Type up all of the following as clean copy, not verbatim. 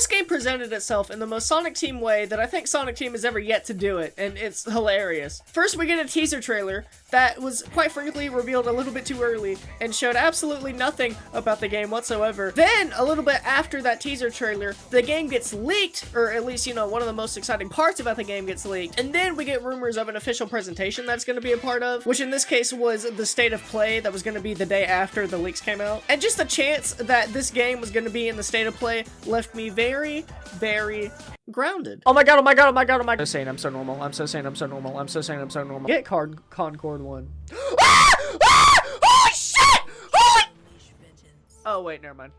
this game presented itself in the most Sonic Team way that I think Sonic Team has ever yet to do it, and it's hilarious. First, we get a teaser trailer that was, quite frankly, revealed a little bit too early and showed absolutely nothing about the game whatsoever. Then, a little bit after that teaser trailer, the game gets leaked, or at least, you know, one of the most exciting parts about the game gets leaked, and then we get rumors of an official presentation that's going to be a part of, which in this case was the state of play that was going to be the day after the leaks came out. And just the chance that this game was going to be in the state of play left me very, very grounded. Oh my god, oh my god, oh my god, oh my god. I'm so sane, I'm so normal. I'm so sane, I'm so normal. I'm so sane, I'm so normal. Get Concord 1. Ah! Ah! Holy shit! Holy... Oh, wait, never mind.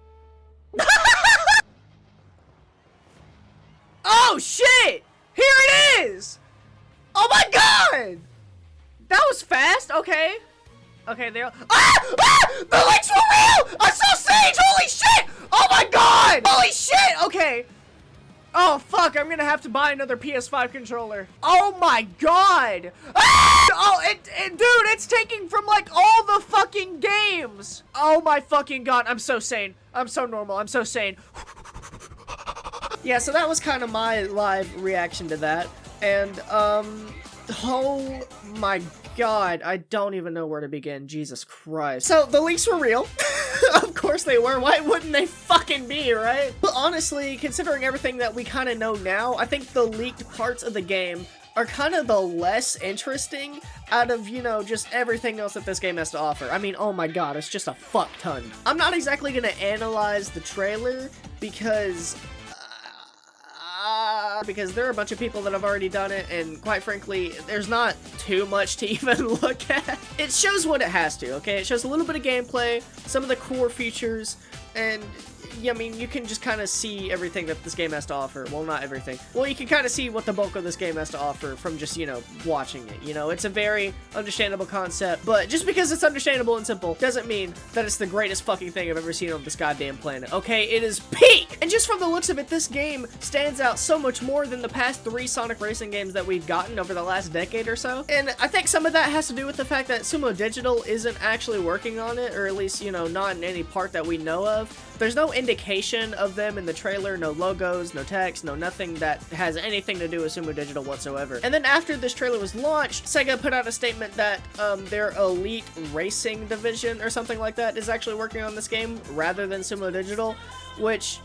Oh shit! Here it is! Oh my god! That was fast, okay. Okay, there. Ah! Ah! The links were real! I saw Sage! Holy shit! Oh my god! Holy shit! Okay. Oh fuck, I'm gonna have to buy another PS5 controller. Oh my god! Ah! Oh, dude, it's taking from like all the fucking games. Oh my fucking god, I'm so sane. I'm so normal, I'm so sane. Yeah, so that was kind of my live reaction to that. And, oh my god, I don't even know where to begin. Jesus Christ. So, the leaks were real. Of course they were. Why wouldn't they fucking be, right? But honestly, considering everything that we kind of know now, I think the leaked parts of the game are kind of the less interesting out of, you know, just everything else that this game has to offer. I mean, oh my god, it's just a fuck ton. I'm not exactly gonna analyze the trailer because there are a bunch of people that have already done it, and quite frankly, there's not too much to even look at. It shows what it has to, okay? It shows a little bit of gameplay, some of the core features, and yeah, I mean, you can just kind of see everything that this game has to offer. Well, not everything. Well, you can kind of see what the bulk of this game has to offer from just, you know, watching it. You know, it's a very understandable concept, but just because it's understandable and simple doesn't mean that it's the greatest fucking thing I've ever seen on this goddamn planet, okay? It is peak! And just from the looks of it, this game stands out so much more than the past 3 Sonic racing games that we've gotten over the last decade or so. And I think some of that has to do with the fact that Sumo Digital isn't actually working on it, or at least, you know, not in any part that we know of. There's no indication of them in the trailer, no logos, no text, no nothing that has anything to do with Sumo Digital whatsoever. And then after this trailer was launched, Sega put out a statement that their Elite Racing division or something like that is actually working on this game rather than Sumo Digital, which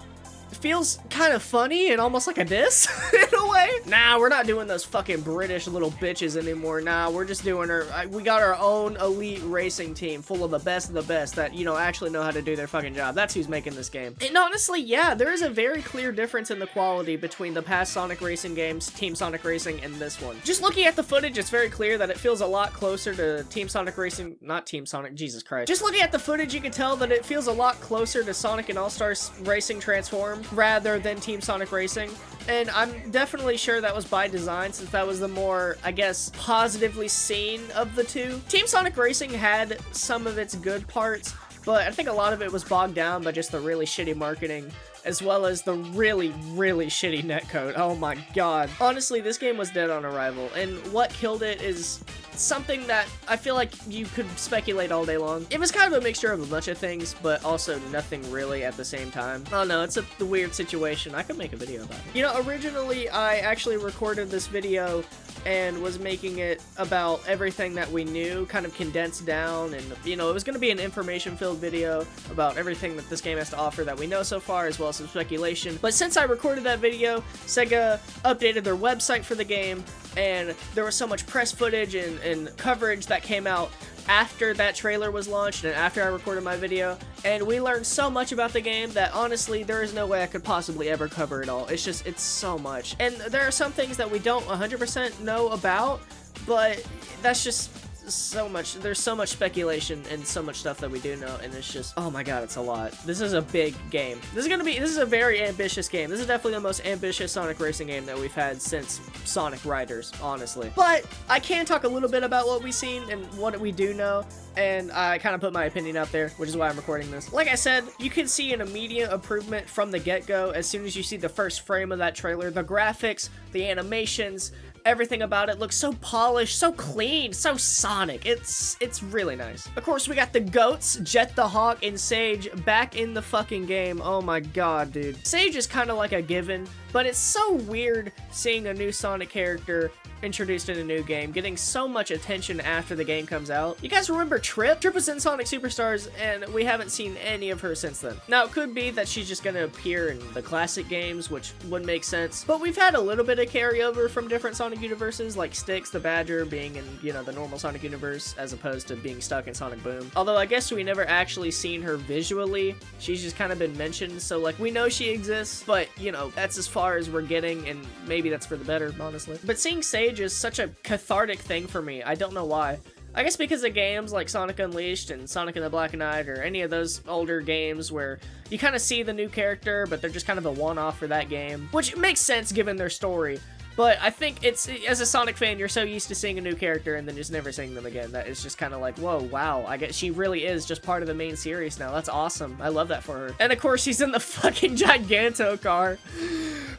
feels kind of funny and almost like a diss in a way. Nah, we're not doing those fucking British little bitches anymore. Nah, we're just doing we got our own elite racing team full of the best that, you know, actually know how to do their fucking job. That's who's making this game. And honestly, yeah, there is a very clear difference in the quality between the past Sonic racing games, Team Sonic Racing, and this one. Just looking at the footage, it's very clear that it feels a lot closer to Team Sonic Racing, not Team Sonic, Jesus Christ. Just looking at the footage, you can tell that it feels a lot closer to Sonic and All-Stars Racing Transform rather than Team Sonic Racing, and I'm definitely sure that was by design since that was the more, I guess, positively seen of the two. Team Sonic Racing had some of its good parts, but I think a lot of it was bogged down by just the really shitty marketing, as well as the really, really shitty netcode. Oh my god. Honestly, this game was dead on arrival, and what killed it is something that I feel like you could speculate all day long. It was kind of a mixture of a bunch of things, but also nothing really at the same time. Oh no, it's the weird situation. I could make a video about it. You know, originally I actually recorded this video and was making it about everything that we knew, kind of condensed down, and, you know, it was going to be an information-filled video about everything that this game has to offer that we know so far, as well as some speculation. But since I recorded that video, Sega updated their website for the game, and there was so much press footage and coverage that came out after that trailer was launched and after I recorded my video, and we learned so much about the game that honestly there is no way I could possibly ever cover it all. It's just, it's so much. And there are some things that we don't 100% know about, but that's just so much. There's so much speculation and so much stuff that we do know, and it's just, oh my god, it's a lot. This is a big game. This is a very ambitious game. This is definitely the most ambitious Sonic racing game that we've had since Sonic Riders, honestly. But I can talk a little bit about what we've seen and what we do know, and I kind of put my opinion out there, which is why I'm recording this. Like I said, you can see an immediate improvement from the get-go as soon as you see the first frame of that trailer. The graphics, the animations, Everything about it looks so polished, so clean, so Sonic. It's really nice. Of course, we got the GOATs, Jet the Hawk and Sage back in the fucking game. Oh my god, dude. Sage is kind of like a given, but it's so weird seeing a new Sonic character introduced in a new game, getting so much attention after the game comes out. You guys remember Trip? Trip was in Sonic Superstars, and we haven't seen any of her since then. Now, it could be that she's just gonna appear in the classic games, which would make sense, but we've had a little bit of carryover from different Sonic universes, like Styx the Badger being in, you know, the normal Sonic universe, as opposed to being stuck in Sonic Boom. Although, I guess we never actually seen her visually. She's just kind of been mentioned, so, like, we know she exists, but, you know, that's as far as we're getting, and maybe that's for the better, honestly. But seeing Sage is such a cathartic thing for me. I don't know why. I guess because of games like Sonic Unleashed and Sonic and the Black Knight, or any of those older games where you kind of see the new character, but they're just kind of a one-off for that game, which makes sense given their story. But I think it's, as a Sonic fan, you're so used to seeing a new character and then just never seeing them again, that it's just kind of like, whoa, wow, I guess she really is just part of the main series now. That's awesome. I love that for her. And of course, she's in the fucking Giganto car.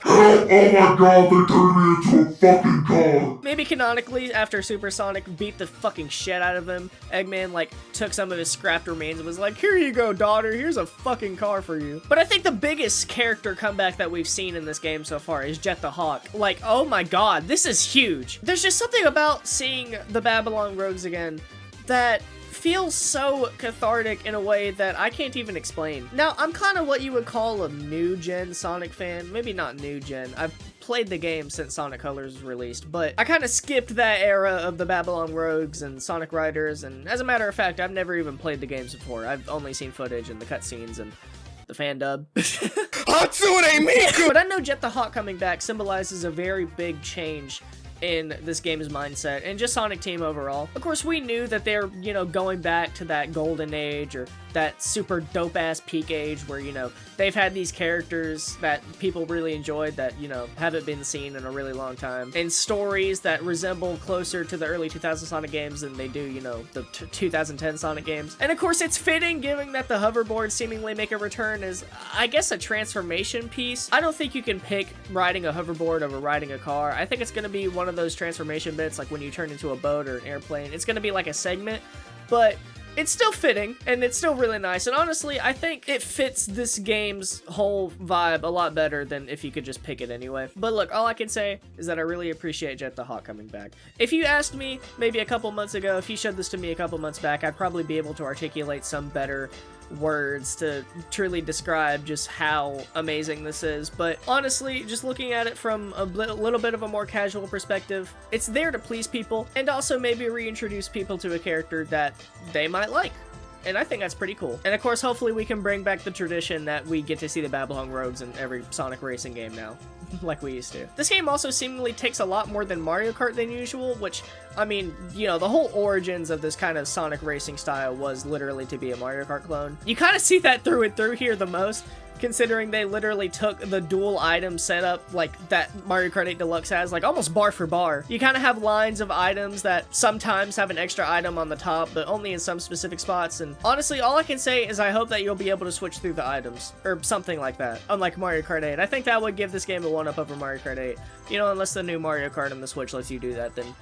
Oh my god, they turned me into a fucking car! Maybe canonically, after Super Sonic beat the fucking shit out of him, Eggman, like, took some of his scrapped remains and was like, here you go, daughter, here's a fucking car for you. But I think the biggest character comeback that we've seen in this game so far is Jet the Hawk. Like, oh my god, this is huge. There's just something about seeing the Babylon Rogues again that feels so cathartic in a way that I can't even explain. Now, I'm kind of what you would call a new-gen Sonic fan. Maybe not new-gen. I've played the game since Sonic Colors was released, but I kind of skipped that era of the Babylon Rogues and Sonic Riders, and as a matter of fact, I've never even played the games before. I've only seen footage and the cutscenes and the fan dub. But I know Jet the Hawk coming back symbolizes a very big change in this game's mindset and just Sonic Team overall. Of course, we knew that they're, you know, going back to that golden age or that super dope-ass peak age where, you know, they've had these characters that people really enjoyed that, you know, haven't been seen in a really long time, and stories that resemble closer to the early 2000 Sonic games than they do, you know, the 2010 Sonic games. And of course, it's fitting given that the hoverboards seemingly make a return as, I guess, a transformation piece. I don't think you can pick riding a hoverboard over riding a car. I think it's going to be one of those transformation bits, like when you turn into a boat or an airplane. It's going to be like a segment, but it's still fitting, and it's still really nice, and honestly, I think it fits this game's whole vibe a lot better than if you could just pick it anyway. But look, all I can say is that I really appreciate Jet the Hawk coming back. If you asked me maybe a couple months ago, if you showed this to me a couple months back, I'd probably be able to articulate some better words to truly describe just how amazing this is. But honestly, just looking at it from a little bit of a more casual perspective, it's there to please people and also maybe reintroduce people to a character that they might like. And I think that's pretty cool. And of course, hopefully we can bring back the tradition that we get to see the Babylon Rogues in every Sonic racing game now, like we used to. This game also seemingly takes a lot more than Mario Kart than usual, which, I mean, you know, the whole origins of this kind of Sonic racing style was literally to be a Mario Kart clone. You kind of see that through and through here the most, considering they literally took the dual item setup like that Mario Kart 8 Deluxe has, like almost bar for bar. You kind of have lines of items that sometimes have an extra item on the top, but only in some specific spots, and honestly, all I can say is I hope that you'll be able to switch through the items, or something like that, unlike Mario Kart 8. I think that would give this game a one-up over Mario Kart 8. You know, unless the new Mario Kart on the Switch lets you do that, then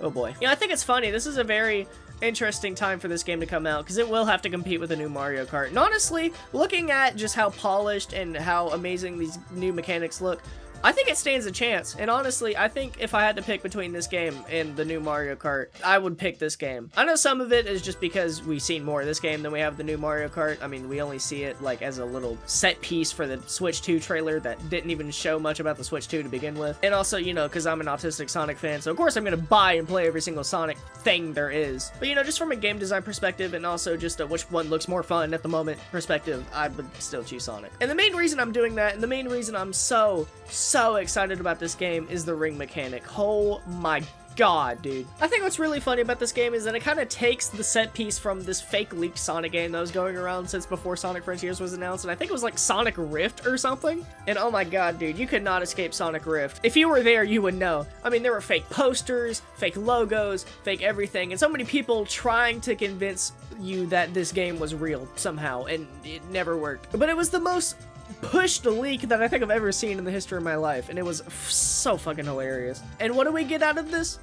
oh boy. You know, I think it's funny. This is a very interesting time for this game to come out because it will have to compete with a new Mario Kart. And honestly, looking at just how polished and how amazing these new mechanics look, I think it stands a chance. And honestly, I think if I had to pick between this game and the new Mario Kart, I would pick this game. I know some of it is just because we've seen more of this game than we have the new Mario Kart. I mean, we only see it like as a little set piece for the Switch 2 trailer that didn't even show much about the Switch 2 to begin with. And also, you know, because I'm an autistic Sonic fan, so of course I'm going to buy and play every single Sonic thing there is. But you know, just from a game design perspective and also just a which one looks more fun at the moment perspective, I would still choose Sonic. And the main reason I'm doing that, and the main reason I'm so excited about this game is the ring mechanic. Oh my god, dude. I think what's really funny about this game is that it kind of takes the set piece from this fake leaked Sonic game that was going around since before Sonic Frontiers was announced, and I think it was like Sonic Rift or something. And oh my god, dude, you could not escape Sonic Rift. If you were there, you would know. I mean, there were fake posters, fake logos, fake everything, and so many people trying to convince you that this game was real somehow, and it never worked. But it was the most pushed leak that I think I've ever seen in the history of my life, and it was so fucking hilarious. And what do we get out of this?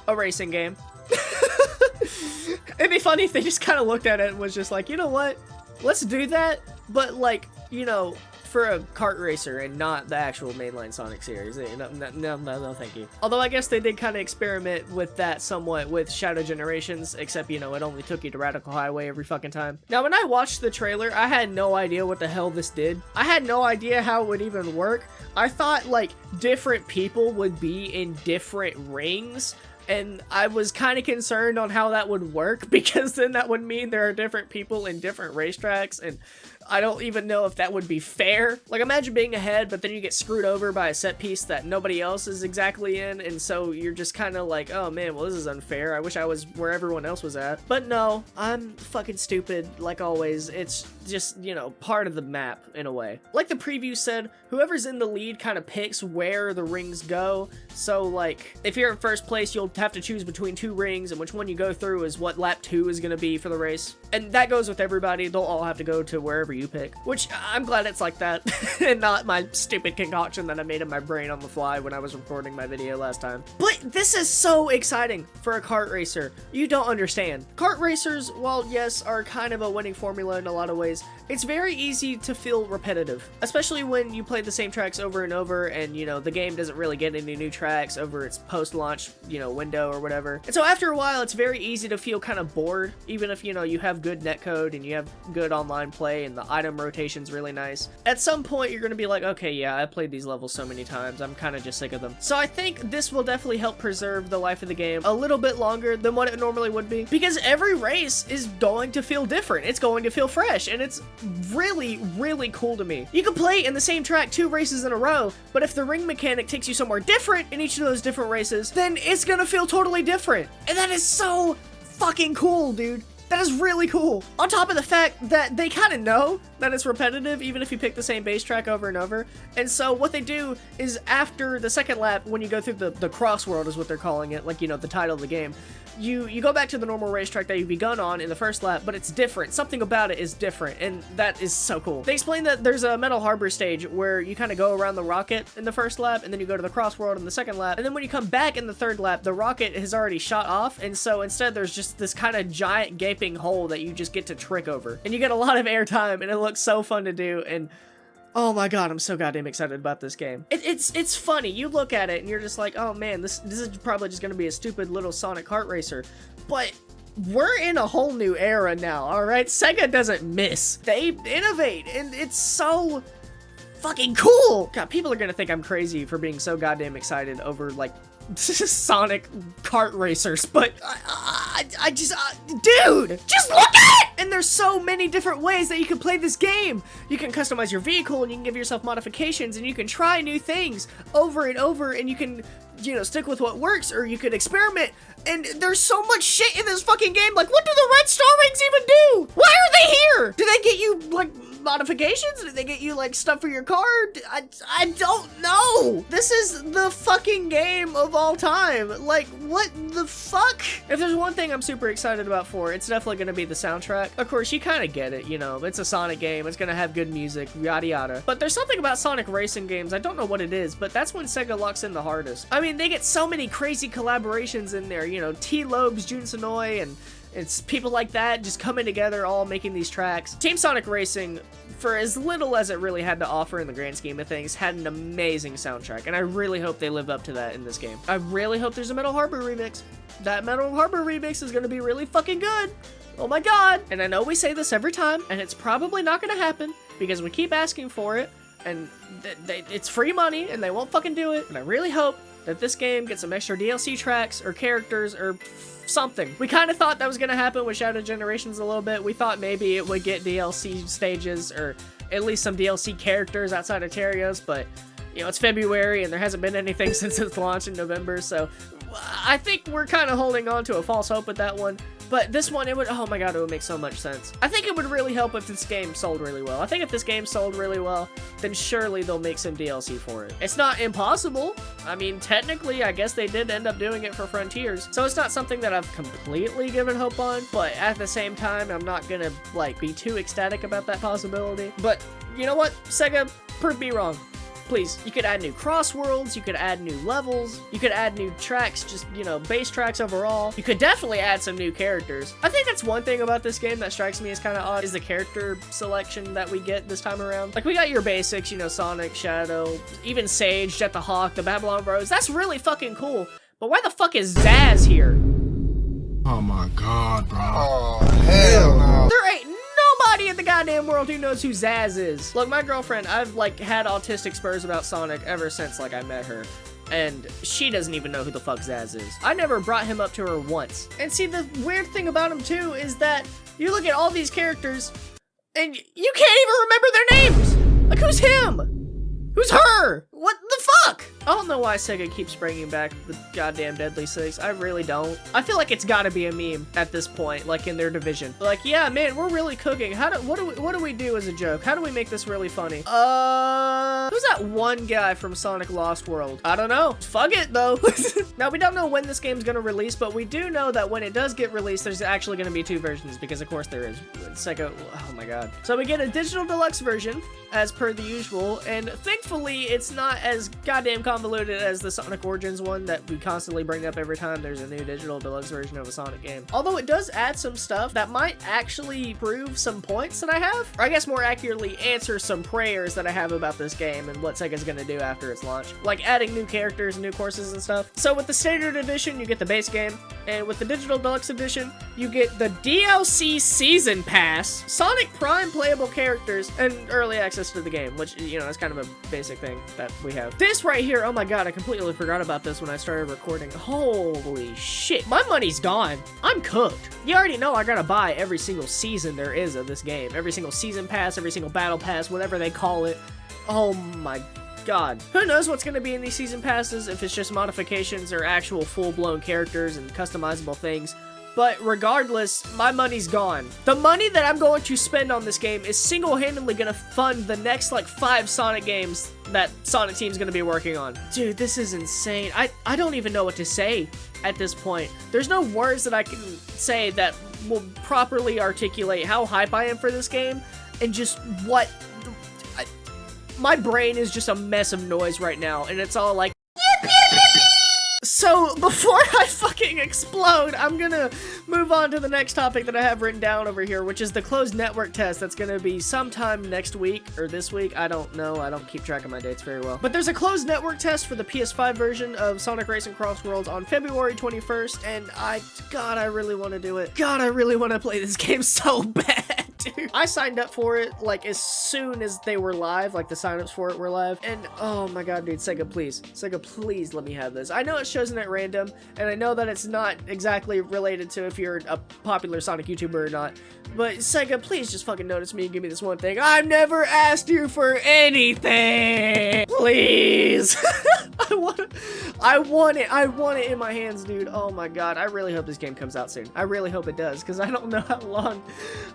A racing game. It'd be funny if they just kind of looked at it and was just like, you know what? Let's do that, but like, you know, for a kart racer and not the actual mainline Sonic series. No, thank you. Although I guess they did kind of experiment with that somewhat with Shadow Generations, except, you know, it only took you to Radical Highway every fucking time. Now, when I watched the trailer, I had no idea what the hell this did. I had no idea how it would even work. I thought, like, different people would be in different rings, and I was kind of concerned on how that would work, because then that would mean there are different people in different racetracks, and I don't even know if that would be fair. Like, imagine being ahead, but then you get screwed over by a set piece that nobody else is exactly in, and so you're just kind of like, oh man, well, this is unfair. I wish I was where everyone else was at. But no, I'm fucking stupid, like always. It's just, you know, part of the map, in a way. Like the preview said, whoever's in the lead kind of picks where the rings go. So, like, if you're in first place, you'll have to choose between two rings, and which one you go through is what lap 2 is going to be for the race. And that goes with everybody. They'll all have to go to wherever you pick, which I'm glad it's like that and not my stupid concoction that I made in my brain on the fly when I was recording my video last time. But this is so exciting for a kart racer. You don't understand. Kart racers, while yes, are kind of a winning formula in a lot of ways, it's very easy to feel repetitive, especially when you play the same tracks over and over and, you know, the game doesn't really get any new tracks over its post-launch, you know, window or whatever. And so after a while, it's very easy to feel kind of bored, even if, you know, you have good netcode and you have good online play and the item rotation's really nice. At some point, you're going to be like, okay, yeah, I played these levels so many times, I'm kind of just sick of them. So I think this will definitely help preserve the life of the game a little bit longer than what it normally would be, because every race is going to feel different. It's going to feel fresh, and it's really, really cool to me. You can play in the same track 2 races in a row, but if the ring mechanic takes you somewhere different in each of those different races, then it's gonna feel totally different. And that is so fucking cool, dude. That is really cool. On top of the fact that they kind of know that it's repetitive, even if you pick the same base track over and over. And so what they do is after the second lap, when you go through the CrossWorld is what they're calling it, like, you know, the title of the game, you go back to the normal racetrack that you begun on in the first lap, but it's different. Something about it is different, and that is so cool. They explain that there's a Metal Harbor stage where you kind of go around the rocket in the first lap, and then you go to the CrossWorld in the second lap, and then when you come back in the third lap, the rocket has already shot off, and so instead there's just this kind of giant gaping hole that you just get to trick over. And you get a lot of airtime, and it looks so fun to do, and oh my god, I'm so goddamn excited about this game. It's funny. You look at it and you're just like, oh man, this is probably just gonna be a stupid little Sonic kart racer. But we're in a whole new era now, alright? Sega doesn't miss. They innovate, and it's so fucking cool. God, people are gonna think I'm crazy for being so goddamn excited over, like, Sonic kart racers, but I just, dude, just look at it! And there's so many different ways that you can play this game. You can customize your vehicle, and you can give yourself modifications, and you can try new things over and over, and you can, you know, stick with what works, or you could experiment. And there's so much shit in this fucking game. Like, what do the red star rings even do? Why are they here? Do they get you, like, modifications? Did they get you, like, stuff for your car? I don't know. This is the fucking game of all time. Like, what the fuck? If there's one thing I'm super excited about for, it's definitely gonna be the soundtrack. Of course, you kind of get it, you know, it's a Sonic game, it's gonna have good music, yada yada. But there's something about Sonic racing games, I don't know what it is, but that's when Sega locks in the hardest. I mean, they get so many crazy collaborations in there, you know, T-Lobes, Jun Sonoy, and it's people like that just coming together, all making these tracks. Team Sonic Racing, for as little as it really had to offer in the grand scheme of things, had an amazing soundtrack, and I really hope they live up to that in this game. I really hope there's a Metal Harbor remix. That Metal Harbor remix is gonna be really fucking good. Oh my god. And I know we say this every time, and it's probably not gonna happen, because we keep asking for it, and it's free money, and they won't fucking do it. And I really hope that this game gets some extra DLC tracks, or characters, or something. We kind of thought that was going to happen with Shadow Generations a little bit. We thought maybe it would get DLC stages, or at least some DLC characters outside of Terios, but, you know, it's February, and there hasn't been anything since its launch in November, so I think we're kind of holding on to a false hope with that one. But this one, it would, oh my god, it would make so much sense. I think it would really help if this game sold really well. I think if this game sold really well, then surely they'll make some DLC for it. It's not impossible. I mean, technically, I guess they did end up doing it for Frontiers. So it's not something that I've completely given hope on, but at the same time, I'm not gonna, like, be too ecstatic about that possibility. But you know what? Sega, prove me wrong. Please, you could add new CrossWorlds, you could add new levels, you could add new tracks, just, you know, base tracks overall. You could definitely add some new characters. I think that's one thing about this game that strikes me as kind of odd, is the character selection that we get this time around. Like, we got your basics, you know, Sonic, Shadow, even Sage, Jet the Hawk, the Babylon Bros. That's really fucking cool. But why the fuck is Zaz here? Oh my god, bro. Oh, hell no. There ain't nobody in the goddamn world who knows who Zaz is. Look, my girlfriend, I've, like, had autistic spurs about Sonic ever since, like, I met her. And she doesn't even know who the fuck Zaz is. I never brought him up to her once. And see, the weird thing about him, too, is that you look at all these characters, and you can't even remember their names! Like, who's him? Who's her? What the fuck? I don't know why Sega keeps bringing back the goddamn Deadly Six. I really don't. I feel like it's gotta be a meme at this point, like in their division. Like, yeah, man, we're really cooking. What do we do as a joke? How do we make this really funny? Who's that one guy from Sonic Lost World? I don't know. Fuck it, though. Now, we don't know when this game's gonna release, but we do know that when it does get released, there's actually gonna be two versions, because of course there is. Sega, oh my god. So we get a digital deluxe version, as per the usual, and thankfully, it's not as goddamn convoluted as the Sonic Origins one that we constantly bring up every time there's a new digital deluxe version of a Sonic game. Although it does add some stuff that might actually prove some points that I have, or I guess more accurately answer some prayers that I have about this game and what Sega's gonna do after its launch. Like adding new characters and new courses and stuff. So with the standard edition, you get the base game, and with the digital deluxe edition, you get the DLC Season Pass, Sonic Prime playable characters, and early access to the game, which, you know, is kind of a basic thing that we have. This right here, oh my god, I completely forgot about this when I started recording. Holy shit, my money's gone. I'm cooked. You already know I gotta buy every single season there is of this game. Every single season pass, every single battle pass, whatever they call it. Oh my god. Who knows what's gonna be in these season passes, if it's just modifications or actual full-blown characters and customizable things. But regardless, my money's gone. The money that I'm going to spend on this game is single-handedly gonna fund the next, like, 5 Sonic games that Sonic Team's gonna be working on. Dude, this is insane. I don't even know what to say at this point. There's no words that I can say that will properly articulate how hype I am for this game, and just what... my brain is just a mess of noise right now, and it's all like... So, before I fucking explode, I'm gonna move on to the next topic that I have written down over here, which is the closed network test that's gonna be sometime next week, or this week, I don't know, I don't keep track of my dates very well. But there's a closed network test for the PS5 version of Sonic Racing CrossWorlds on February 21st, and God, I really want to do it. God, I really want to play this game so bad. Dude. I signed up for it, like, as soon as they were live, like, the signups for it were live, and oh my god, dude, Sega, please let me have this. I know it's chosen at random, and I know that it's not exactly related to if you're a popular Sonic YouTuber or not, but Sega, please just fucking notice me and give me this one thing. I've never asked you for anything! Please! I want it in my hands, dude. Oh my god, I really hope this game comes out soon. I really hope it does, because I don't know how long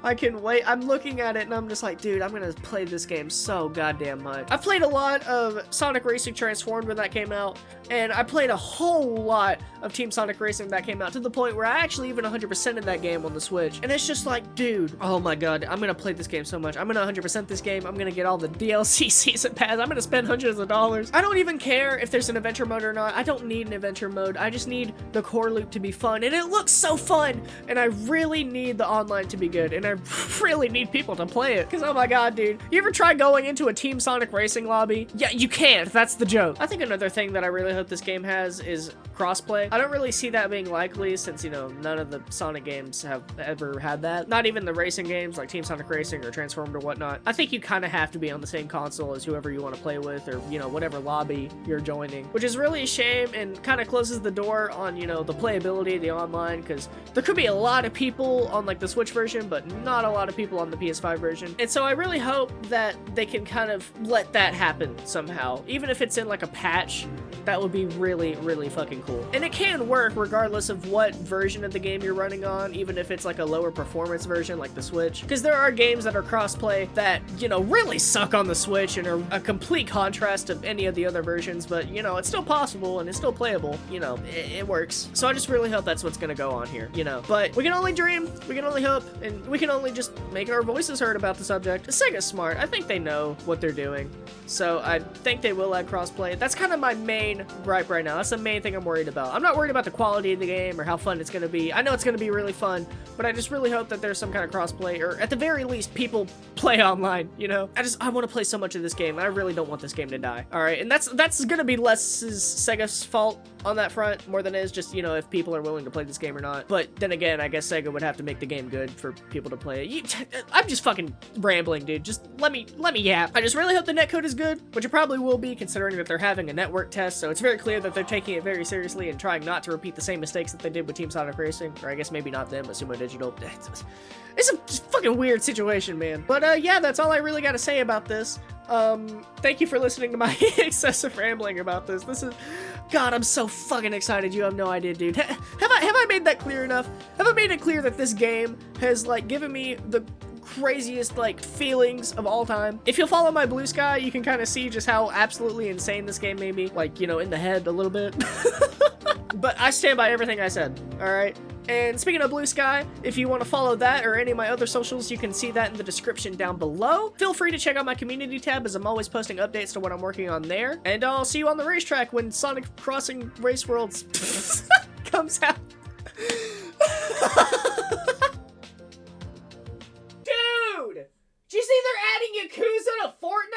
I can wait. I'm looking at it and I'm just like, dude, I'm gonna play this game so goddamn much. I played a lot of Sonic Racing Transformed when that came out, and I played a whole lot of Team Sonic Racing that came out, to the point where I actually even 100%ed that game on the Switch. And it's just like, dude, oh my god, I'm gonna play this game so much. I'm gonna 100% this game. I'm gonna get all the DLC season pass. I'm gonna spend hundreds of dollars. I don't even care if there's an adventure mode or not. I don't need an adventure mode. I just need the core loop to be fun, and it looks so fun, and I really need the online to be good, and I really need people to play it, because oh my god, dude, you ever try going into a Team Sonic Racing lobby? Yeah, you can't. That's the joke. I think another thing that I really hope this game has is crossplay. I don't really see that being likely, since, you know, none of the Sonic games have ever had that. Not even the racing games like Team Sonic Racing or Transformed or whatnot. I think you kind of have to be on the same console as whoever you want to play with, or, you know, whatever lobby you're joining, which is really a shame and kind of closes the door on, you know, the playability, the online, because there could be a lot of people on, like, the Switch version, but not a lot of people on the PS5 version. And so I really hope that they can kind of let that happen somehow. Even if it's in, like, a patch, that would be really, really fucking cool. cool. And it can work regardless of what version of the game you're running on, even if it's like a lower performance version like the Switch. Because there are games that are crossplay that, you know, really suck on the Switch and are a complete contrast to any of the other versions, but, you know, it's still possible and it's still playable. You know, it works. So I just really hope that's what's gonna go on here, you know. But we can only dream, we can only hope, and we can only just make our voices heard about the subject. Sega's smart. I think they know what they're doing. So I think they will add crossplay. That's kind of my main gripe right now. That's the main thing I'm worried about. I'm not worried about the quality of the game or how fun it's going to be. I know it's going to be really fun, but I just really hope that there's some kind of crossplay, or at the very least, people play online, you know? I want to play so much of this game. I really don't want this game to die. All right, and that's going to be less Sega's fault on that front more than it is just, you know, if people are willing to play this game or not. But then again, I guess Sega would have to make the game good for people to play it. I'm just fucking rambling, dude. Just let me yap. I just really hope the netcode is good, which it probably will be, considering that they're having a network test, so it's very clear that they're taking it very seriously and trying not to repeat the same mistakes that they did with Team Sonic Racing, or I guess maybe not them, but Sumo Digital. It's a fucking weird situation, man. But yeah, that's all I really got to say about this. Thank you for listening to my excessive rambling about this. This is, God, I'm so fucking excited. You have no idea, dude. Have I made that clear enough? Have I made it clear that this game has, like, given me the craziest, like, feelings of all time? If you'll follow my Blue Sky, you can kind of see just how absolutely insane this game made me, like, you know, in the head a little bit. But I stand by everything I said, alright? And speaking of Blue Sky, if you want to follow that or any of my other socials, you can see that in the description down below. Feel free to check out my community tab, as I'm always posting updates to what I'm working on there. And I'll see you on the racetrack when Sonic Crossing Race Worlds comes out. Dude! Did you see they're adding Yakuza to Fortnite?